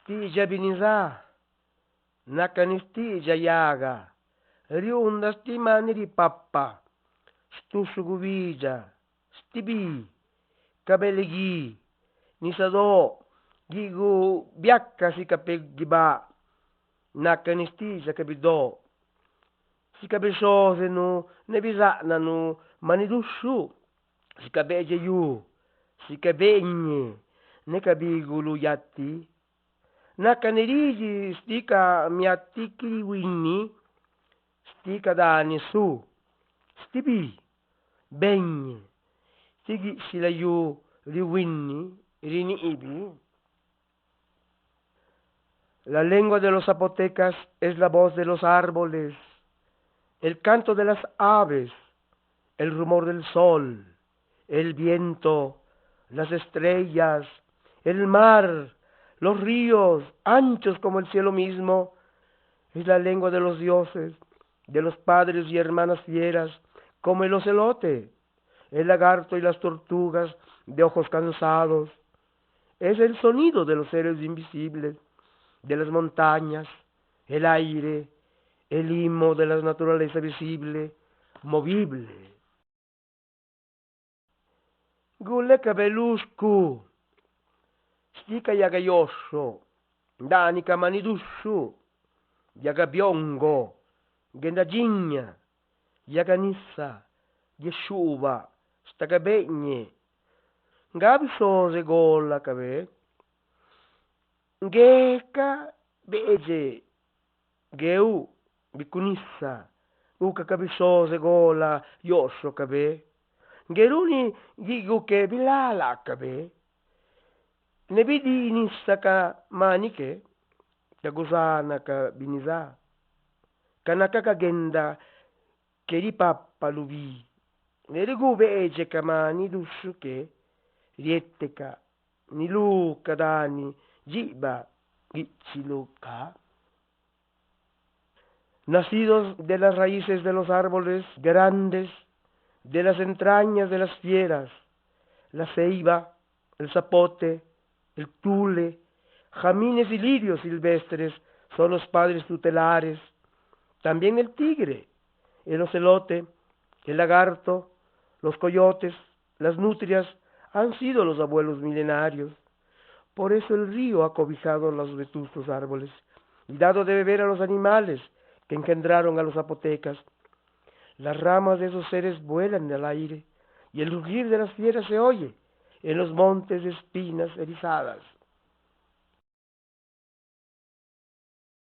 Stija biniza, nakanistija yaga, riunda stimani pappa, stusuguvija, stibi, kabelegi, nisado, gigu biakka si kapeggiba, nakanistija kabido, si kabishosenu, nebisa'nanu, manidushu, si kabeje yu, si kabenye, ne kabigulu yatti, nakaniriji stika miatiki winni, stika dani su, stibi, benye, sigi silayu riwinni, riniibi. La lengua de los zapotecas es la voz de los árboles, el canto de las aves, el rumor del sol, el viento, las estrellas, el mar, los ríos, anchos como el cielo mismo. Es la lengua de los dioses, de los padres y hermanas fieras, como el ocelote, el lagarto y las tortugas de ojos cansados. Es el sonido de los seres invisibles, de las montañas, el aire, el himno de la naturaleza visible, movible. Gule kabelusku, stika yagayosho, dani kamanidushu, yagabiongo, gendajinha, yaganissa, yeshuva, stagabenye, ngabisose gola kabe, ngeka beje, geu, bikunissa, uka kabisose gola, yosho kabe, ngeruni giguke bilala kabe, nebidi inissa ka manike, kagusana ka biniza, kanaka kagenda keri pappa luvi, nerigu beje kamani dushuke, rietteka, niluka dani, jiba, gichiluka. Nacidos de las raíces de los árboles grandes, de las entrañas de las fieras, la ceiba, el zapote, el tule, jamines y lirios silvestres son los padres tutelares, también el tigre, el ocelote, el lagarto, los coyotes, las nutrias han sido los abuelos milenarios. Por eso el río ha cobijado los vetustos árboles y dado de beber a los animales que engendraron a los zapotecas. Las ramas de esos seres vuelan en el aire y el rugir de las fieras se oye en los montes de espinas erizadas.